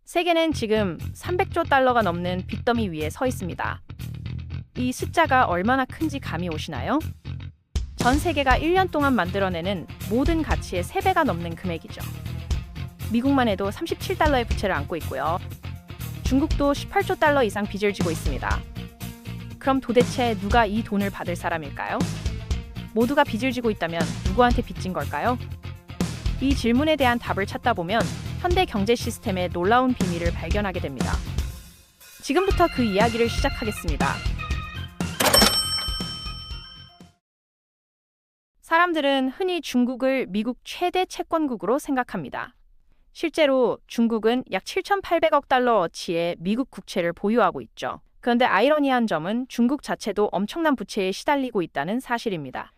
세계는 지금 300조 달러가 넘는 빚더미 위에 서 있습니다. 이 숫자가 얼마나 큰지 감이 오시나요? 전 세계가 1년 동안 만들어내는 모든 가치의 3배가 넘는 금액이죠. 미국만 해도 37달러의 부채를 안고 있고요. 중국도 18조 달러 이상 빚을 지고 있습니다. 그럼 도대체 누가 이 돈을 받을 사람일까요? 모두가 빚을 지고 있다면 누구한테 빚진 걸까요? 이 질문에 대한 답을 찾다 보면 현대 경제 시스템의 놀라운 비밀을 발견하게 됩니다. 지금부터 그 이야기를 시작하겠습니다. 사람들은 흔히 중국을 미국 최대 채권국으로 생각합니다. 실제로 중국은 약 7,800억 달러어치의 미국 국채를 보유하고 있죠. 그런데 아이러니한 점은 중국 자체도 엄청난 부채에 시달리고 있다는 사실입니다.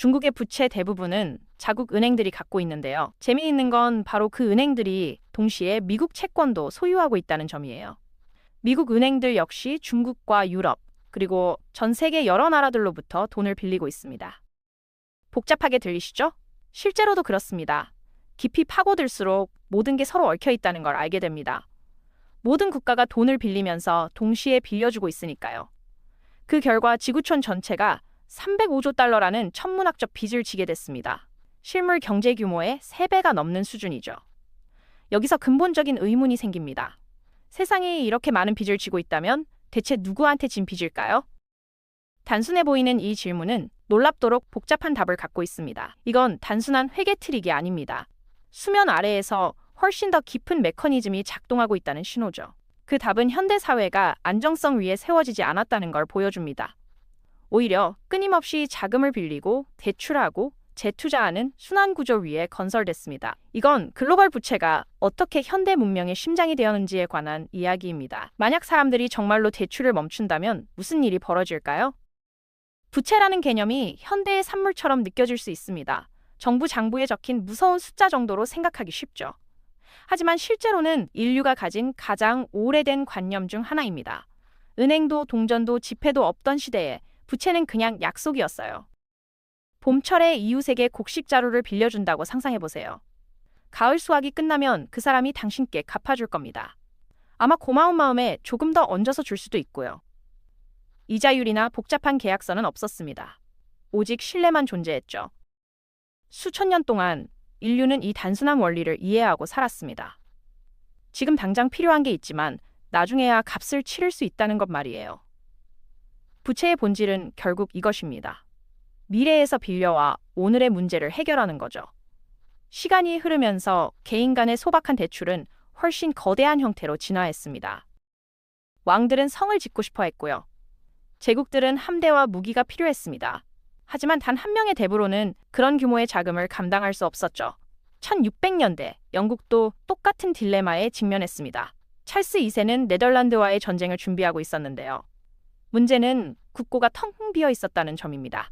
중국의 부채 대부분은 자국 은행들이 갖고 있는데요. 재미있는 건 바로 그 은행들이 동시에 미국 채권도 소유하고 있다는 점이에요. 미국 은행들 역시 중국과 유럽, 그리고 전 세계 여러 나라들로부터 돈을 빌리고 있습니다. 복잡하게 들리시죠? 실제로도 그렇습니다. 깊이 파고들수록 모든 게 서로 얽혀 있다는 걸 알게 됩니다. 모든 국가가 돈을 빌리면서 동시에 빌려주고 있으니까요. 그 결과 지구촌 전체가 305조 달러라는 천문학적 빚을 지게 됐습니다. 실물 경제 규모의 3배가 넘는 수준이죠. 여기서 근본적인 의문이 생깁니다. 세상이 이렇게 많은 빚을 지고 있다면 대체 누구한테 진 빚일까요? 단순해 보이는 이 질문은 놀랍도록 복잡한 답을 갖고 있습니다. 이건 단순한 회계 트릭이 아닙니다. 수면 아래에서 훨씬 더 깊은 메커니즘이 작동하고 있다는 신호죠. 그 답은 현대 사회가 안정성 위에 세워지지 않았다는 걸 보여줍니다. 오히려 끊임없이 자금을 빌리고 대출하고 재투자하는 순환구조 위에 건설됐습니다. 이건 글로벌 부채가 어떻게 현대 문명의 심장이 되었는지에 관한 이야기입니다. 만약 사람들이 정말로 대출을 멈춘다면 무슨 일이 벌어질까요? 부채라는 개념이 현대의 산물처럼 느껴질 수 있습니다. 정부 장부에 적힌 무서운 숫자 정도로 생각하기 쉽죠. 하지만 실제로는 인류가 가진 가장 오래된 관념 중 하나입니다. 은행도 동전도 지폐도 없던 시대에 부채는 그냥 약속이었어요. 봄철에 이웃에게 곡식 자루를 빌려준다고 상상해보세요. 가을 수확이 끝나면 그 사람이 당신께 갚아줄 겁니다. 아마 고마운 마음에 조금 더 얹어서 줄 수도 있고요. 이자율이나 복잡한 계약서는 없었습니다. 오직 신뢰만 존재했죠. 수천 년 동안 인류는 이 단순한 원리를 이해하고 살았습니다. 지금 당장 필요한 게 있지만 나중에야 값을 치를 수 있다는 것 말이에요. 부채의 본질은 결국 이것입니다. 미래에서 빌려와 오늘의 문제를 해결하는 거죠. 시간이 흐르면서 개인 간의 소박한 대출은 훨씬 거대한 형태로 진화했습니다. 왕들은 성을 짓고 싶어 했고요. 제국들은 함대와 무기가 필요했습니다. 하지만 단 한 명의 대부로는 그런 규모의 자금을 감당할 수 없었죠. 1600년대 영국도 똑같은 딜레마에 직면했습니다. 찰스 2세는 네덜란드와의 전쟁을 준비하고 있었는데요. 문제는 국고가 텅 비어 있었다는 점입니다.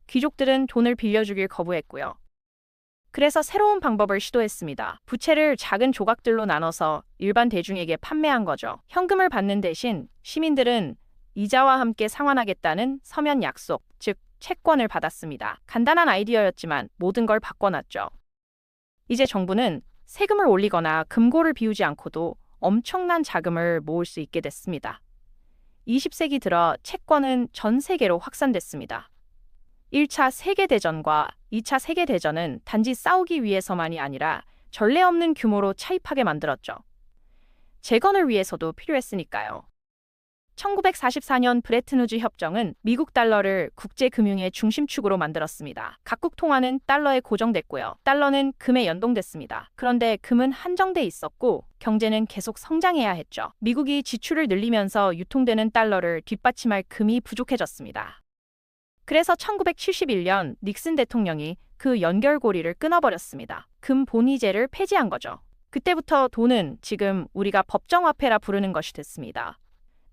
귀족들은 돈을 빌려주길 거부했고요. 그래서 새로운 방법을 시도했습니다. 부채를 작은 조각들로 나눠서 일반 대중에게 판매한 거죠. 현금을 받는 대신 시민들은 이자와 함께 상환하겠다는 서면 약속, 즉 채권을 받았습니다. 간단한 아이디어였지만 모든 걸 바꿔놨죠. 이제 정부는 세금을 올리거나 금고를 비우지 않고도 엄청난 자금을 모을 수 있게 됐습니다. 20세기 들어 채권은 전 세계로 확산됐습니다. 1차 세계대전과 2차 세계대전은 단지 싸우기 위해서만이 아니라 전례 없는 규모로 차입하게 만들었죠. 재건을 위해서도 필요했으니까요. 1944년 브레튼우즈 협정은 미국 달러를 국제금융의 중심축으로 만들었습니다. 각국 통화는 달러에 고정됐고요. 달러는 금에 연동됐습니다. 그런데 금은 한정돼 있었고 경제는 계속 성장해야 했죠. 미국이 지출을 늘리면서 유통되는 달러를 뒷받침할 금이 부족해졌습니다. 그래서 1971년 닉슨 대통령이 그 연결고리를 끊어버렸습니다. 금 본위제를 폐지한 거죠. 그때부터 돈은 지금 우리가 법정화폐라 부르는 것이 됐습니다.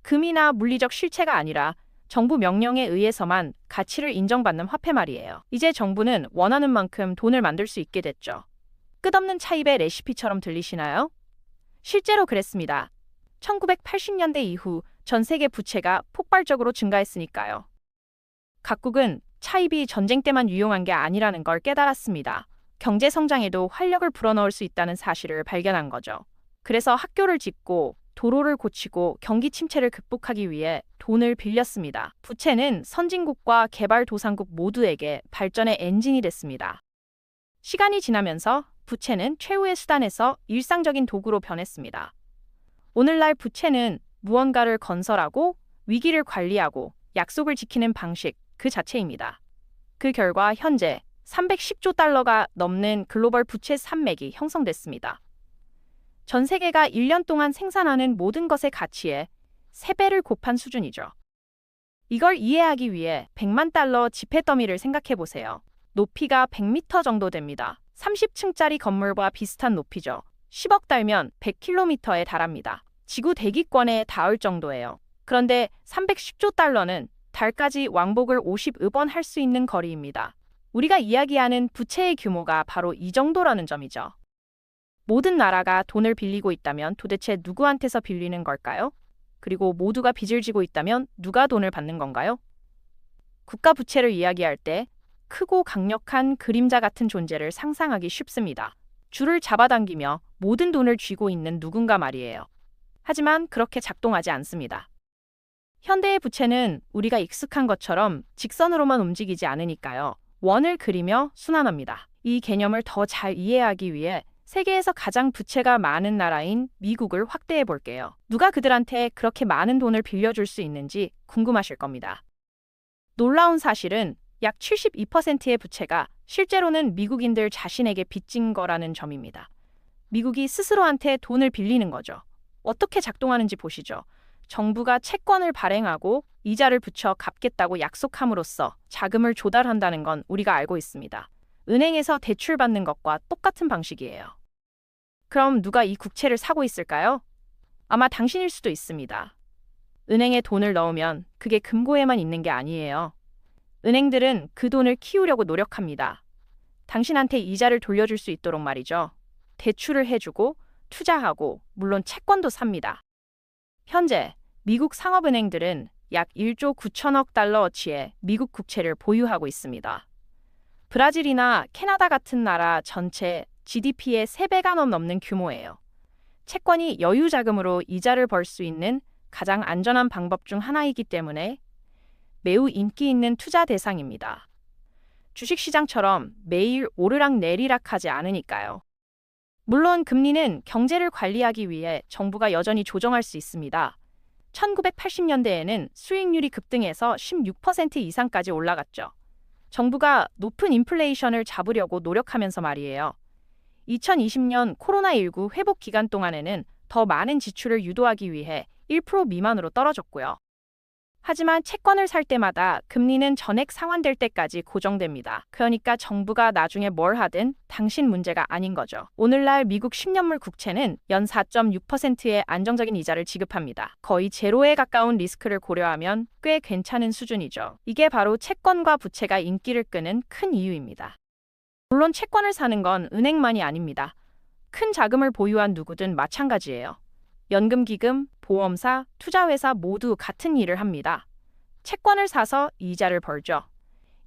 금이나 물리적 실체가 아니라 정부 명령에 의해서만 가치를 인정받는 화폐 말이에요. 이제 정부는 원하는 만큼 돈을 만들 수 있게 됐죠. 끝없는 차입의 레시피처럼 들리시나요? 실제로 그랬습니다. 1980년대 이후 전 세계 부채가 폭발적으로 증가했으니까요. 각국은 차입이 전쟁 때만 유용한 게 아니라는 걸 깨달았습니다. 경제 성장에도 활력을 불어넣을 수 있다는 사실을 발견한 거죠. 그래서 학교를 짓고 도로를 고치고 경기 침체를 극복하기 위해 돈을 빌렸습니다. 부채는 선진국과 개발도상국 모두에게 발전의 엔진이 됐습니다. 시간이 지나면서 부채는 최후의 수단에서 일상적인 도구로 변했습니다. 오늘날 부채는 무언가를 건설하고 위기를 관리하고 약속을 지키는 방식 그 자체입니다. 그 결과 현재 310조 달러가 넘는 글로벌 부채 산맥이 형성됐습니다. 전 세계가 1년 동안 생산하는 모든 것의 가치에 3배를 곱한 수준이죠. 이걸 이해하기 위해 100만 달러 지폐 더미를 생각해 보세요. 높이가 100m 정도 됩니다. 30층짜리 건물과 비슷한 높이죠. 10억 달면 100km에 달합니다. 지구 대기권에 닿을 정도예요. 그런데 310조 달러는 달까지 왕복을 50번 할 수 있는 거리입니다. 우리가 이야기하는 부채의 규모가 바로 이 정도라는 점이죠. 모든 나라가 돈을 빌리고 있다면 도대체 누구한테서 빌리는 걸까요? 그리고 모두가 빚을 지고 있다면 누가 돈을 받는 건가요? 국가 부채를 이야기할 때 크고 강력한 그림자 같은 존재를 상상하기 쉽습니다. 줄을 잡아당기며 모든 돈을 쥐고 있는 누군가 말이에요. 하지만 그렇게 작동하지 않습니다. 현대의 부채는 우리가 익숙한 것처럼 직선으로만 움직이지 않으니까요. 원을 그리며 순환합니다. 이 개념을 더 잘 이해하기 위해 세계에서 가장 부채가 많은 나라인 미국을 확대해 볼게요. 누가 그들한테 그렇게 많은 돈을 빌려줄 수 있는지 궁금하실 겁니다. 놀라운 사실은 약 72%의 부채가 실제로는 미국인들 자신에게 빚진 거라는 점입니다. 미국이 스스로한테 돈을 빌리는 거죠. 어떻게 작동하는지 보시죠. 정부가 채권을 발행하고 이자를 붙여 갚겠다고 약속함으로써 자금을 조달한다는 건 우리가 알고 있습니다. 은행에서 대출받는 것과 똑같은 방식이에요. 그럼 누가 이 국채를 사고 있을까요? 아마 당신일 수도 있습니다. 은행에 돈을 넣으면 그게 금고에만 있는 게 아니에요. 은행들은 그 돈을 키우려고 노력합니다. 당신한테 이자를 돌려줄 수 있도록 말이죠. 대출을 해주고 투자하고 물론 채권도 삽니다. 현재 미국 상업은행들은 약 1조 9천억 달러어치의 미국 국채를 보유하고 있습니다. 브라질이나 캐나다 같은 나라 전체 GDP의 3배가 넘는 규모예요. 채권이 여유 자금으로 이자를 벌 수 있는 가장 안전한 방법 중 하나이기 때문에 매우 인기 있는 투자 대상입니다. 주식시장처럼 매일 오르락내리락 하지 않으니까요. 물론 금리는 경제를 관리하기 위해 정부가 여전히 조정할 수 있습니다. 1980년대에는 수익률이 급등해서 16% 이상까지 올라갔죠. 정부가 높은 인플레이션을 잡으려고 노력하면서 말이에요. 2020년 코로나19 회복 기간 동안에는 더 많은 지출을 유도하기 위해 1% 미만으로 떨어졌고요. 하지만 채권을 살 때마다 금리는 전액 상환될 때까지 고정됩니다. 그러니까 정부가 나중에 뭘 하든 당신 문제가 아닌 거죠. 오늘날 미국 10년물 국채는 연 4.6%의 안정적인 이자를 지급합니다. 거의 제로에 가까운 리스크를 고려하면 꽤 괜찮은 수준이죠. 이게 바로 채권과 부채가 인기를 끄는 큰 이유입니다. 물론 채권을 사는 건 은행만이 아닙니다. 큰 자금을 보유한 누구든 마찬가지예요. 연금기금, 보험사, 투자회사 모두 같은 일을 합니다. 채권을 사서 이자를 벌죠.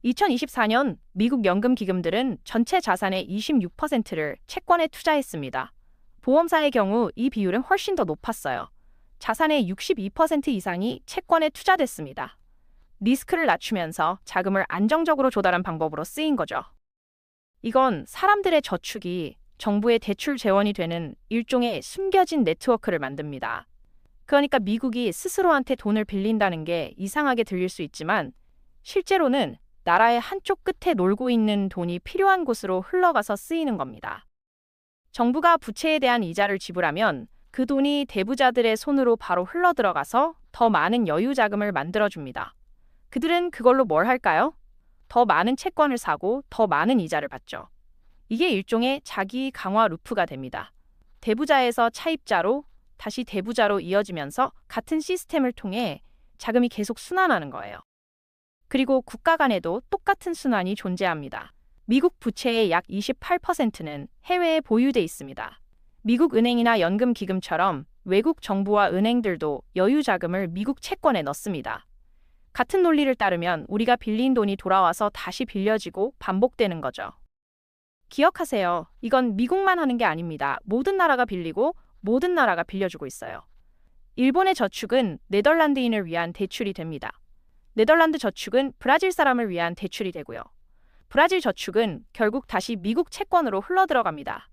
2024년 미국 연금기금들은 전체 자산의 26%를 채권에 투자했습니다. 보험사의 경우 이 비율은 훨씬 더 높았어요. 자산의 62% 이상이 채권에 투자됐습니다. 리스크를 낮추면서 자금을 안정적으로 조달한 방법으로 쓰인 거죠. 이건 사람들의 저축이 정부의 대출 재원이 되는 일종의 숨겨진 네트워크를 만듭니다. 그러니까 미국이 스스로한테 돈을 빌린다는 게 이상하게 들릴 수 있지만 실제로는 나라의 한쪽 끝에 놀고 있는 돈이 필요한 곳으로 흘러가서 쓰이는 겁니다. 정부가 부채에 대한 이자를 지불하면 그 돈이 대부자들의 손으로 바로 흘러들어가서 더 많은 여유 자금을 만들어줍니다. 그들은 그걸로 뭘 할까요? 더 많은 채권을 사고 더 많은 이자를 받죠. 이게 일종의 자기 강화 루프가 됩니다. 대부자에서 차입자로 다시 대부자로 이어지면서 같은 시스템을 통해 자금이 계속 순환하는 거예요. 그리고 국가 간에도 똑같은 순환이 존재합니다. 미국 부채의 약 28%는 해외에 보유돼 있습니다. 미국 은행이나 연금기금처럼 외국 정부와 은행들도 여유 자금을 미국 채권에 넣습니다. 같은 논리를 따르면 우리가 빌린 돈이 돌아와서 다시 빌려지고 반복되는 거죠. 기억하세요. 이건 미국만 하는 게 아닙니다. 모든 나라가 빌리고 모든 나라가 빌려주고 있어요. 일본의 저축은 네덜란드인을 위한 대출이 됩니다. 네덜란드 저축은 브라질 사람을 위한 대출이 되고요. 브라질 저축은 결국 다시 미국 채권으로 흘러들어갑니다.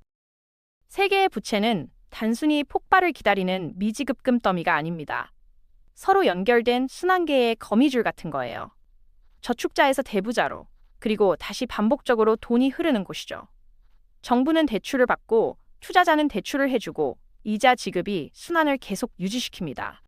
세계의 부채는 단순히 폭발을 기다리는 미지급금 더미가 아닙니다. 서로 연결된 순환계의 거미줄 같은 거예요. 저축자에서 대부자로, 그리고 다시 반복적으로 돈이 흐르는 곳이죠. 정부는 대출을 받고 투자자는 대출을 해주고 이자 지급이 순환을 계속 유지시킵니다.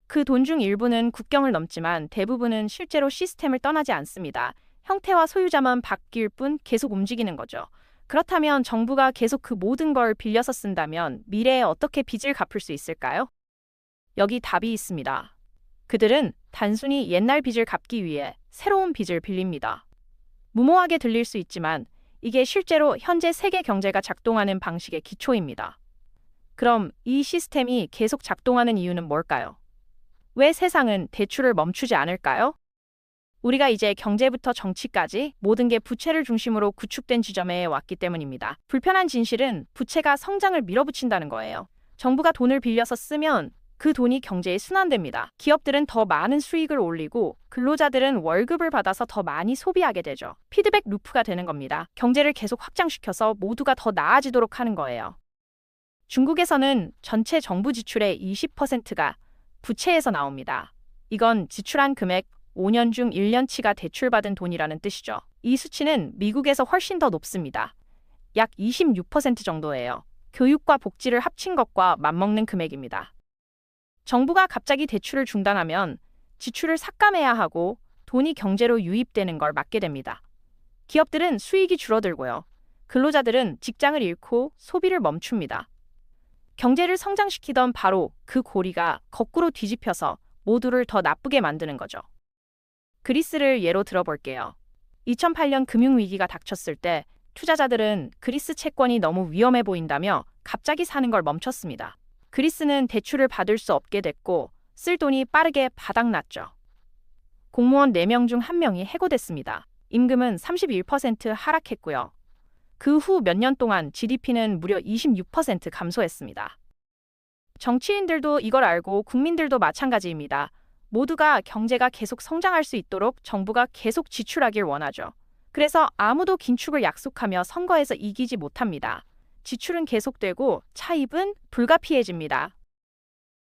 그 돈 중 일부는 국경을 넘지만 대부분은 실제로 시스템을 떠나지 않습니다. 형태와 소유자만 바뀔 뿐 계속 움직이는 거죠. 그렇다면 정부가 계속 그 모든 걸 빌려서 쓴다면 미래에 어떻게 빚을 갚을 수 있을까요? 여기 답이 있습니다. 그들은 단순히 옛날 빚을 갚기 위해 새로운 빚을 빌립니다. 무모하게 들릴 수 있지만 이게 실제로 현재 세계 경제가 작동하는 방식의 기초입니다. 그럼 이 시스템이 계속 작동하는 이유는 뭘까요? 왜 세상은 대출을 멈추지 않을까요? 우리가 이제 경제부터 정치까지 모든 게 부채를 중심으로 구축된 지점에 왔기 때문입니다. 불편한 진실은 부채가 성장을 밀어붙인다는 거예요. 정부가 돈을 빌려서 쓰면 그 돈이 경제에 순환됩니다. 기업들은 더 많은 수익을 올리고 근로자들은 월급을 받아서 더 많이 소비하게 되죠. 피드백 루프가 되는 겁니다. 경제를 계속 확장시켜서 모두가 더 나아지도록 하는 거예요. 중국에서는 전체 정부 지출의 20%가 부채에서 나옵니다. 이건 지출한 금액 5년 중 1년치가 대출받은 돈이라는 뜻이죠. 이 수치는 미국에서 훨씬 더 높습니다. 약 26% 정도예요. 교육과 복지를 합친 것과 맞먹는 금액입니다. 정부가 갑자기 대출을 중단하면 지출을 삭감해야 하고 돈이 경제로 유입되는 걸 막게 됩니다. 기업들은 수익이 줄어들고요. 근로자들은 직장을 잃고 소비를 멈춥니다. 경제를 성장시키던 바로 그 고리가 거꾸로 뒤집혀서 모두를 더 나쁘게 만드는 거죠. 그리스를 예로 들어볼게요. 2008년 금융위기가 닥쳤을 때 투자자들은 그리스 채권이 너무 위험해 보인다며 갑자기 사는 걸 멈췄습니다. 그리스는 대출을 받을 수 없게 됐고 쓸 돈이 빠르게 바닥났죠. 공무원 4명 중 1명이 해고됐습니다. 임금은 31% 하락했고요. 그 후 몇 년 동안 GDP는 무려 26% 감소했습니다. 정치인들도 이걸 알고 국민들도 마찬가지입니다. 모두가 경제가 계속 성장할 수 있도록 정부가 계속 지출하길 원하죠. 그래서 아무도 긴축을 약속하며 선거에서 이기지 못합니다. 지출은 계속되고 차입은 불가피해집니다.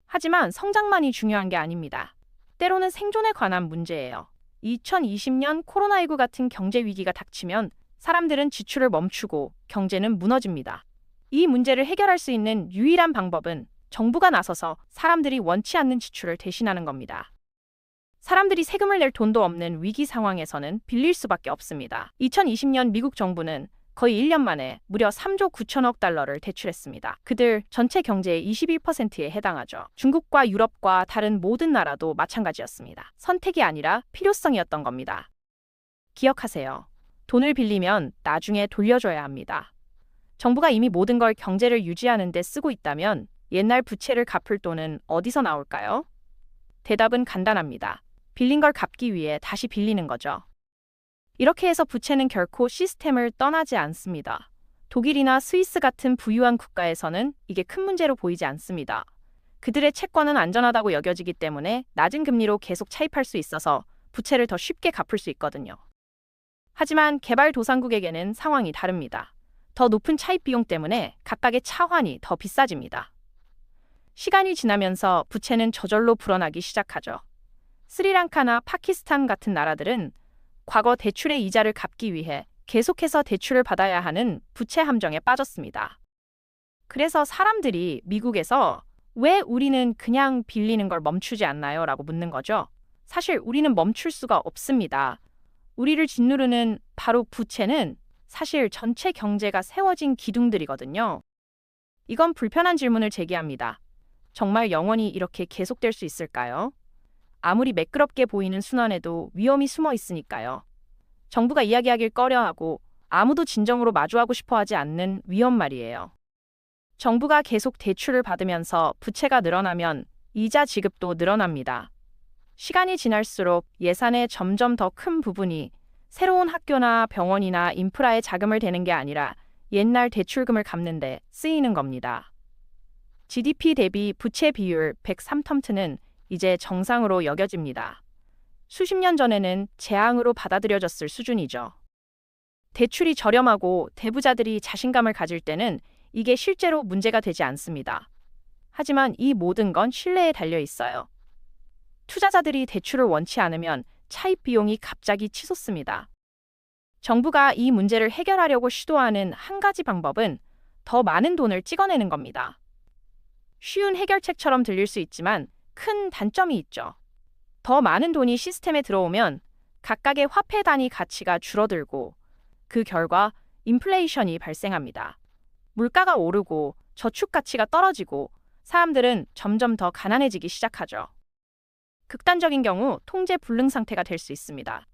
하지만 성장만이 중요한 게 아닙니다. 때로는 생존에 관한 문제예요. 2020년 코로나19 같은 경제 위기가 닥치면 사람들은 지출을 멈추고 경제는 무너집니다. 이 문제를 해결할 수 있는 유일한 방법은 정부가 나서서 사람들이 원치 않는 지출을 대신하는 겁니다. 사람들이 세금을 낼 돈도 없는 위기 상황에서는 빌릴 수밖에 없습니다. 2020년 미국 정부는 거의 1년 만에 무려 3조 9천억 달러를 대출했습니다. 그들 전체 경제의 21%에 해당하죠. 중국과 유럽과 다른 모든 나라도 마찬가지였습니다. 선택이 아니라 필요성이었던 겁니다. 기억하세요. 돈을 빌리면 나중에 돌려줘야 합니다. 정부가 이미 모든 걸 경제를 유지하는 데 쓰고 있다면 옛날 부채를 갚을 돈은 어디서 나올까요? 대답은 간단합니다. 빌린 걸 갚기 위해 다시 빌리는 거죠. 이렇게 해서 부채는 결코 시스템을 떠나지 않습니다. 독일이나 스위스 같은 부유한 국가에서는 이게 큰 문제로 보이지 않습니다. 그들의 채권은 안전하다고 여겨지기 때문에 낮은 금리로 계속 차입할 수 있어서 부채를 더 쉽게 갚을 수 있거든요. 하지만 개발도상국에게는 상황이 다릅니다. 더 높은 차입 비용 때문에 각각의 차환이 더 비싸집니다. 시간이 지나면서 부채는 저절로 불어나기 시작하죠. 스리랑카나 파키스탄 같은 나라들은 과거 대출의 이자를 갚기 위해 계속해서 대출을 받아야 하는 부채 함정에 빠졌습니다. 그래서 사람들이 미국에서 왜 우리는 그냥 빌리는 걸 멈추지 않나요? 라고 묻는 거죠. 사실 우리는 멈출 수가 없습니다. 우리를 짓누르는 바로 부채는 사실 전체 경제가 세워진 기둥들이거든요. 이건 불편한 질문을 제기합니다. 정말 영원히 이렇게 계속될 수 있을까요? 아무리 매끄럽게 보이는 순환에도 위험이 숨어 있으니까요. 정부가 이야기하길 꺼려하고 아무도 진정으로 마주하고 싶어 하지 않는 위험 말이에요. 정부가 계속 대출을 받으면서 부채가 늘어나면 이자 지급도 늘어납니다. 시간이 지날수록 예산의 점점 더 큰 부분이 새로운 학교나 병원이나 인프라에 자금을 대는 게 아니라 옛날 대출금을 갚는 데 쓰이는 겁니다. GDP 대비 부채 비율 103%는 이제 정상으로 여겨집니다. 수십 년 전에는 재앙으로 받아들여졌을 수준이죠. 대출이 저렴하고 대부자들이 자신감을 가질 때는 이게 실제로 문제가 되지 않습니다. 하지만 이 모든 건 신뢰에 달려 있어요. 투자자들이 대출을 원치 않으면 차입 비용이 갑자기 치솟습니다. 정부가 이 문제를 해결하려고 시도하는 한 가지 방법은 더 많은 돈을 찍어내는 겁니다. 쉬운 해결책처럼 들릴 수 있지만 큰 단점이 있죠. 더 많은 돈이 시스템에 들어오면 각각의 화폐 단위 가치가 줄어들고 그 결과 인플레이션이 발생합니다. 물가가 오르고 저축 가치가 떨어지고 사람들은 점점 더 가난해지기 시작하죠. 극단적인 경우 통제 불능 상태가 될 수 있습니다.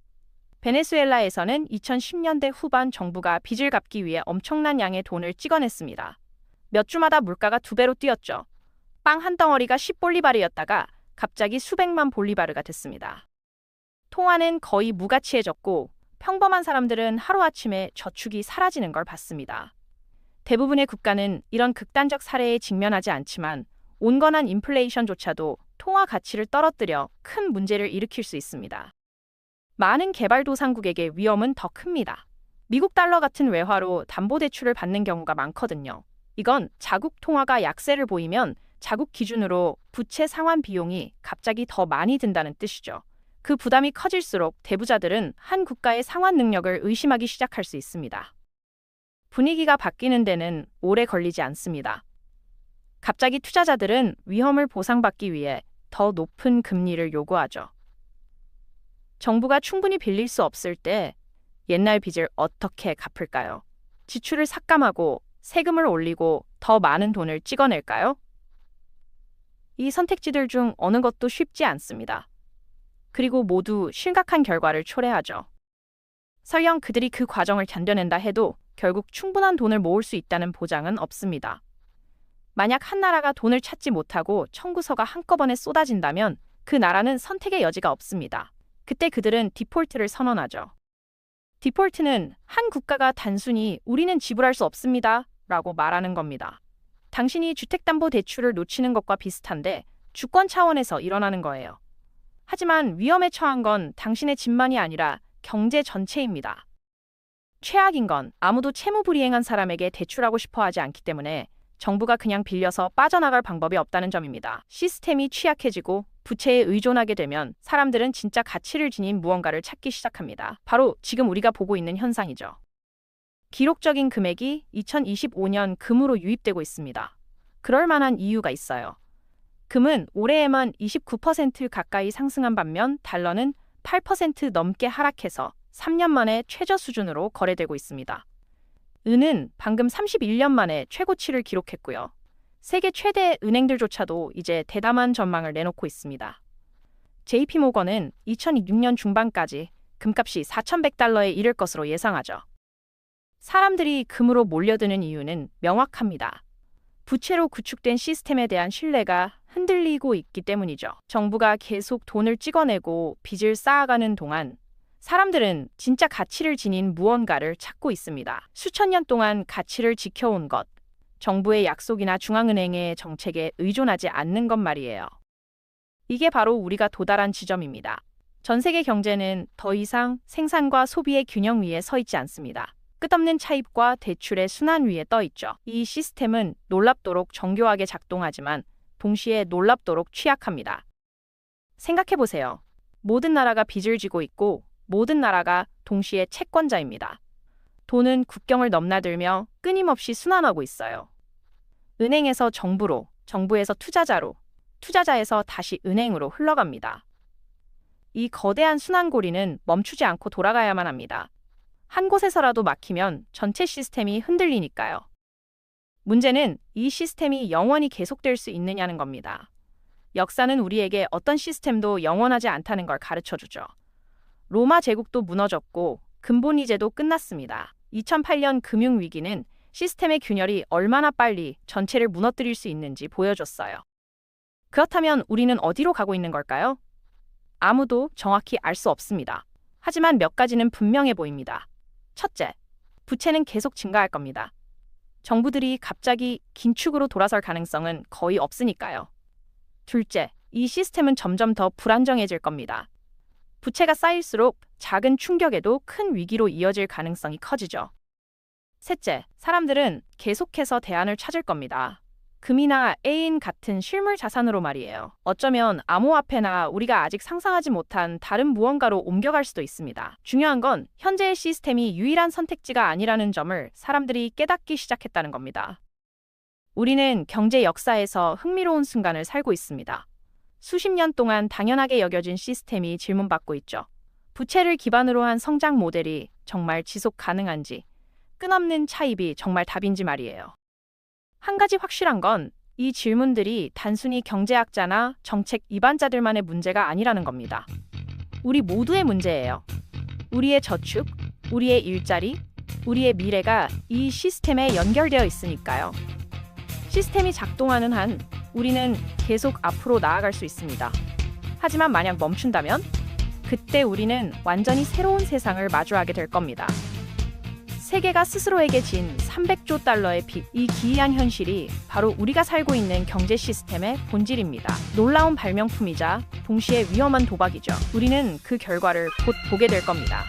베네수엘라에서는 2010년대 후반 정부가 빚을 갚기 위해 엄청난 양의 돈을 찍어냈습니다. 몇 주마다 물가가 2배로 뛰었죠. 빵 한 덩어리가 10볼리바르였다가 갑자기 수백만 볼리바르가 됐습니다. 통화는 거의 무가치해졌고 평범한 사람들은 하루아침에 저축이 사라지는 걸 봤습니다. 대부분의 국가는 이런 극단적 사례에 직면하지 않지만 온건한 인플레이션조차도 통화 가치를 떨어뜨려 큰 문제를 일으킬 수 있습니다. 많은 개발도상국에게 위험은 더 큽니다. 미국 달러 같은 외화로 담보대출을 받는 경우가 많거든요. 이건 자국 통화가 약세를 보이면 자국 기준으로 부채 상환 비용이 갑자기 더 많이 든다는 뜻이죠. 그 부담이 커질수록 대부자들은 한 국가의 상환 능력을 의심하기 시작할 수 있습니다. 분위기가 바뀌는 데는 오래 걸리지 않습니다. 갑자기 투자자들은 위험을 보상받기 위해 더 높은 금리를 요구하죠. 정부가 충분히 빌릴 수 없을 때 옛날 빚을 어떻게 갚을까요? 지출을 삭감하고 세금을 올리고 더 많은 돈을 찍어낼까요? 이 선택지들 중 어느 것도 쉽지 않습니다. 그리고 모두 심각한 결과를 초래하죠. 설령 그들이 그 과정을 견뎌낸다 해도 결국 충분한 돈을 모을 수 있다는 보장은 없습니다. 만약 한 나라가 돈을 찾지 못하고 청구서가 한꺼번에 쏟아진다면 그 나라는 선택의 여지가 없습니다. 그때 그들은 디폴트를 선언하죠. 디폴트는 한 국가가 단순히 우리는 지불할 수 없습니다 라고 말하는 겁니다. 당신이 주택담보대출을 놓치는 것과 비슷한데 주권 차원에서 일어나는 거예요. 하지만 위험에 처한 건 당신의 집만이 아니라 경제 전체입니다. 최악인 건 아무도 채무불이행한 사람에게 대출하고 싶어 하지 않기 때문에 정부가 그냥 빌려서 빠져나갈 방법이 없다는 점입니다. 시스템이 취약해지고 부채에 의존하게 되면 사람들은 진짜 가치를 지닌 무언가를 찾기 시작합니다. 바로 지금 우리가 보고 있는 현상이죠. 기록적인 금액이 2025년 금으로 유입되고 있습니다. 그럴 만한 이유가 있어요. 금은 올해에만 29% 가까이 상승한 반면 달러는 8% 넘게 하락해서 3년 만에 최저 수준으로 거래되고 있습니다. 은은 방금 31년 만에 최고치를 기록했고요. 세계 최대 은행들조차도 이제 대담한 전망을 내놓고 있습니다. JP모건은 2026년 중반까지 금값이 4,100달러에 이를 것으로 예상하죠. 사람들이 금으로 몰려드는 이유는 명확합니다. 부채로 구축된 시스템에 대한 신뢰가 흔들리고 있기 때문이죠. 정부가 계속 돈을 찍어내고 빚을 쌓아가는 동안 사람들은 진짜 가치를 지닌 무언가를 찾고 있습니다. 수천 년 동안 가치를 지켜온 것, 정부의 약속이나 중앙은행의 정책에 의존하지 않는 것 말이에요. 이게 바로 우리가 도달한 지점입니다. 전 세계 경제는 더 이상 생산과 소비의 균형 위에 서 있지 않습니다. 끝없는 차입과 대출의 순환 위에 떠 있죠. 이 시스템은 놀랍도록 정교하게 작동하지만 동시에 놀랍도록 취약합니다. 생각해보세요. 모든 나라가 빚을 지고 있고 모든 나라가 동시에 채권자입니다. 돈은 국경을 넘나들며 끊임없이 순환하고 있어요. 은행에서 정부로, 정부에서 투자자로, 투자자에서 다시 은행으로 흘러갑니다. 이 거대한 순환고리는 멈추지 않고 돌아가야만 합니다. 한 곳에서라도 막히면 전체 시스템이 흔들리니까요. 문제는 이 시스템이 영원히 계속될 수 있느냐는 겁니다. 역사는 우리에게 어떤 시스템도 영원하지 않다는 걸 가르쳐주죠. 로마 제국도 무너졌고 근본위제도 끝났습니다. 2008년 금융위기는 시스템의 균열이 얼마나 빨리 전체를 무너뜨릴 수 있는지 보여줬어요. 그렇다면 우리는 어디로 가고 있는 걸까요? 아무도 정확히 알 수 없습니다. 하지만 몇 가지는 분명해 보입니다. 첫째, 부채는 계속 증가할 겁니다. 정부들이 갑자기 긴축으로 돌아설 가능성은 거의 없으니까요. 둘째, 이 시스템은 점점 더 불안정해질 겁니다. 부채가 쌓일수록 작은 충격에도 큰 위기로 이어질 가능성이 커지죠. 셋째, 사람들은 계속해서 대안을 찾을 겁니다. 금이나 애인 같은 실물 자산으로 말이에요. 어쩌면 암호화폐나 우리가 아직 상상하지 못한 다른 무언가로 옮겨갈 수도 있습니다. 중요한 건 현재의 시스템이 유일한 선택지가 아니라는 점을 사람들이 깨닫기 시작했다는 겁니다. 우리는 경제 역사에서 흥미로운 순간을 살고 있습니다. 수십 년 동안 당연하게 여겨진 시스템이 질문받고 있죠. 부채를 기반으로 한 성장 모델이 정말 지속 가능한지, 끝없는 차입이 정말 답인지 말이에요. 한 가지 확실한 건 이 질문들이 단순히 경제학자나 정책 이반자들만의 문제가 아니라는 겁니다. 우리 모두의 문제예요. 우리의 저축, 우리의 일자리, 우리의 미래가 이 시스템에 연결되어 있으니까요. 시스템이 작동하는 한 우리는 계속 앞으로 나아갈 수 있습니다. 하지만 만약 멈춘다면 그때 우리는 완전히 새로운 세상을 마주하게 될 겁니다. 세계가 스스로에게 진 300조 달러의 빚, 이 기이한 현실이 바로 우리가 살고 있는 경제 시스템의 본질입니다. 놀라운 발명품이자 동시에 위험한 도박이죠. 우리는 그 결과를 곧 보게 될 겁니다.